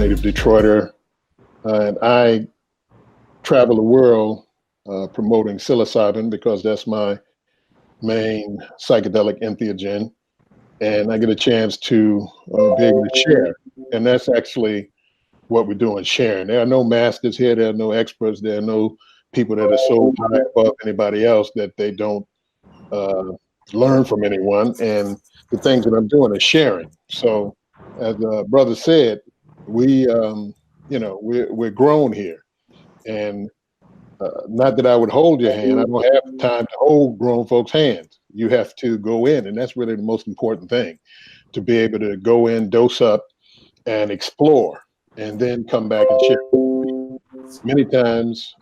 native Detroiter, and I travel the world promoting psilocybin because that's my main psychedelic entheogen, and I get a chance to be able to share. And that's actually what we're doing, sharing. There are no masters here. There are no experts. There are no people that are so high above anybody else that they don't learn from anyone. And the things that I'm doing is sharing. So, as the brother said, we're grown here, and not that I would hold your hand. I don't have time to hold grown folks' hands. You have to go in, and that's really the most important thing, to be able to go in, dose up, and explore, and then come back and share. Many times,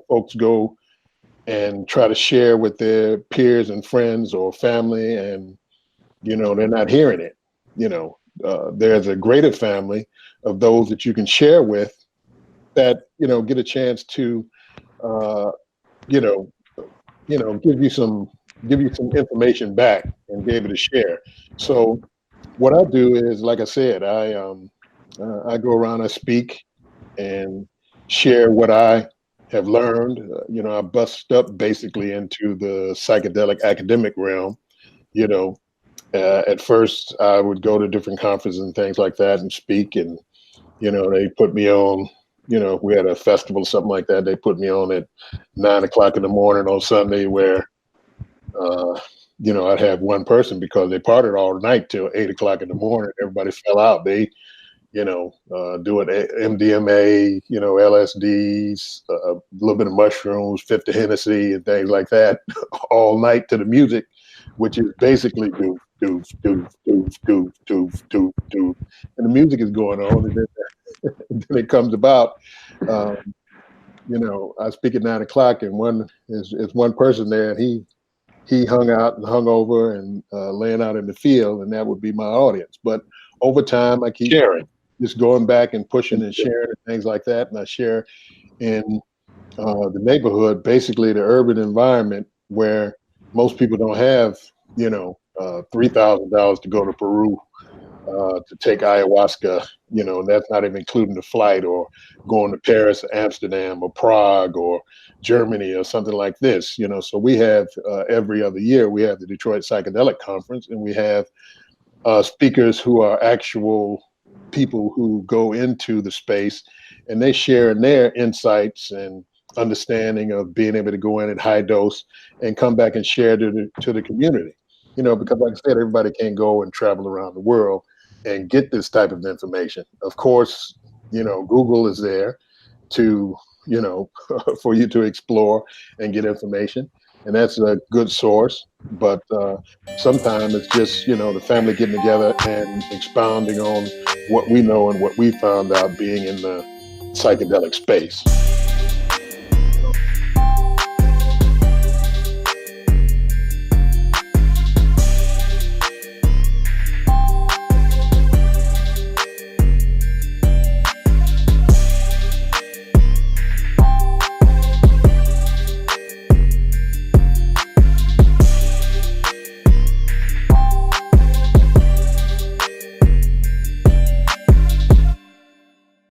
folks go and try to share with their peers and friends or family, and they're not hearing it. There's a greater family of those that you can share with that get a chance to give you some information back and be able to share. So what I do is, like I said, I go around, I speak and share what I have learned. I bust up basically into the psychedelic academic realm. At first I would go to different conferences and things like that and speak, and they put me on. If we had a festival or something like that, they put me on at 9 o'clock in the morning on Sunday, where I'd have one person because they partied all night till 8 o'clock in the morning. Everybody fell out. They doing MDMA, LSDs, a little bit of mushrooms, 50 Hennessy and things like that, all night to the music, which is basically doof, doof, doof, doof, doof, doof, doof, doof. And the music is going on, and then it comes about. I speak at 9 o'clock, and one is one person there, and he hung out and hung over and laying out in the field, and that would be my audience. But over time, I keep sharing, just going back and pushing and sharing and things like that. And I share in the neighborhood, basically the urban environment, where most people don't have, $3,000 to go to Peru to take ayahuasca, and that's not even including the flight, or going to Paris, Amsterdam, or Prague, or Germany, or something like this. So we have every other year, we have the Detroit Psychedelic Conference, and we have speakers who are actual people who go into the space, and they share their insights and understanding of being able to go in at high dose and come back and share to the community. Because like I said, everybody can't go and travel around the world and get this type of information. Of course, Google is there to, for you to explore and get information. And that's a good source. But sometimes it's just, the family getting together and expounding on what we know and what we found out being in the psychedelic space.